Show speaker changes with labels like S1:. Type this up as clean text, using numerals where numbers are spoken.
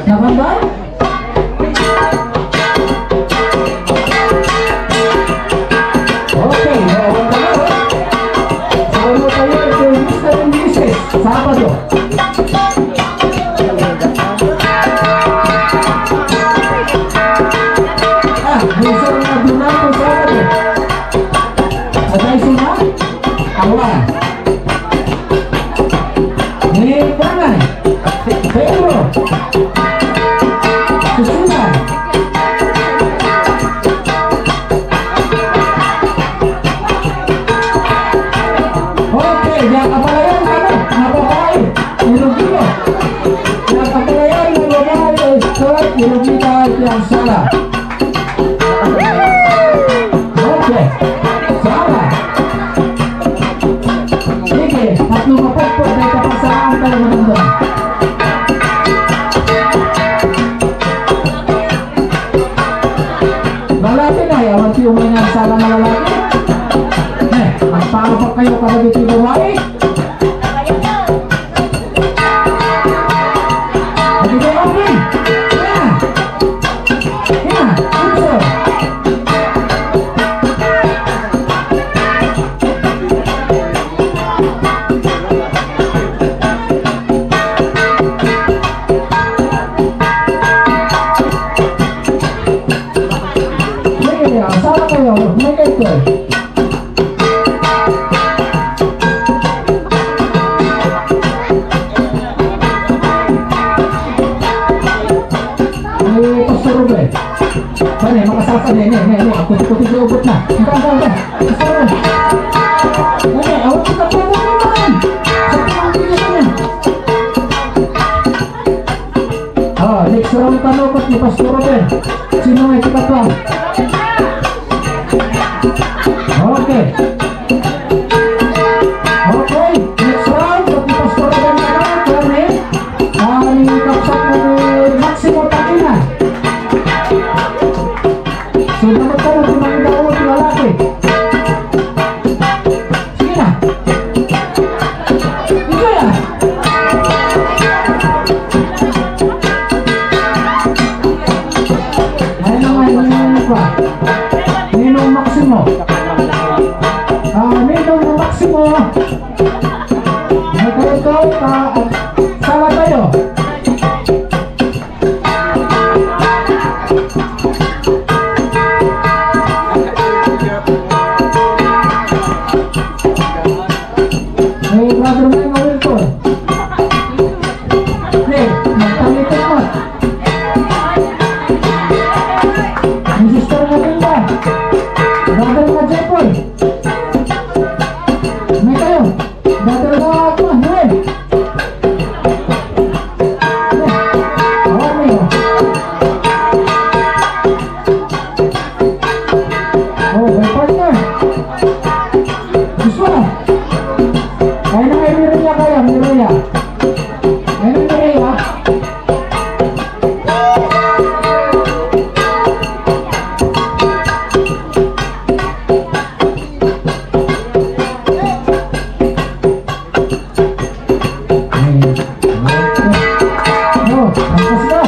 S1: Nakambal? Okay, bawang tayo. Saludo tayo kay Mr. and Mrs. Sabado. Bisa na dunan po Sabado. Aday sila? Awan. Ni Panay. Pedro. Susunan. Okay, yang kapalayan ano? Napapain. Ilugino. Yang kapalayan ng babae Scott Ilugita yang salah. Okay. Salah. Sige, tatlong kapatid may kapasaan tayo nandun. Lalaki na, yawan si umay ng sala na lalaki. Magparo pa kayo kada dito yung babae. Hindi kayo open. Yan. Yan. Puso. Sige, asala kayo. May kayo. Ini makasasa nih, aku ikuti ubut nah. Enggak. Ini awak kita pelan-pelan. Oh, next round tanokot ni Pastor Ruben. Sino yang kita tuang? Oke. Oke, next round ni Pastor Ruben tanokot nih. Ani kapsak Maximo Takina. Sudah bertemu dengan Daud lalaki. Sige na. Ito ya. Ayan naman pa. Ninong Maximo. Ninong Maximo. Nagkaroon ka. Salah tayo. Brother mo yung Wilton. Hey, magtalitin mo. Yung sister mo Linda. Brother mo Jepoy. May kayo. Brother mo ako, Noel. Okay. Oh, my partner. Gusto mo? Kaya na kayo Mireya kayo, Mireya. Ngayon Mireya. No, tapos na.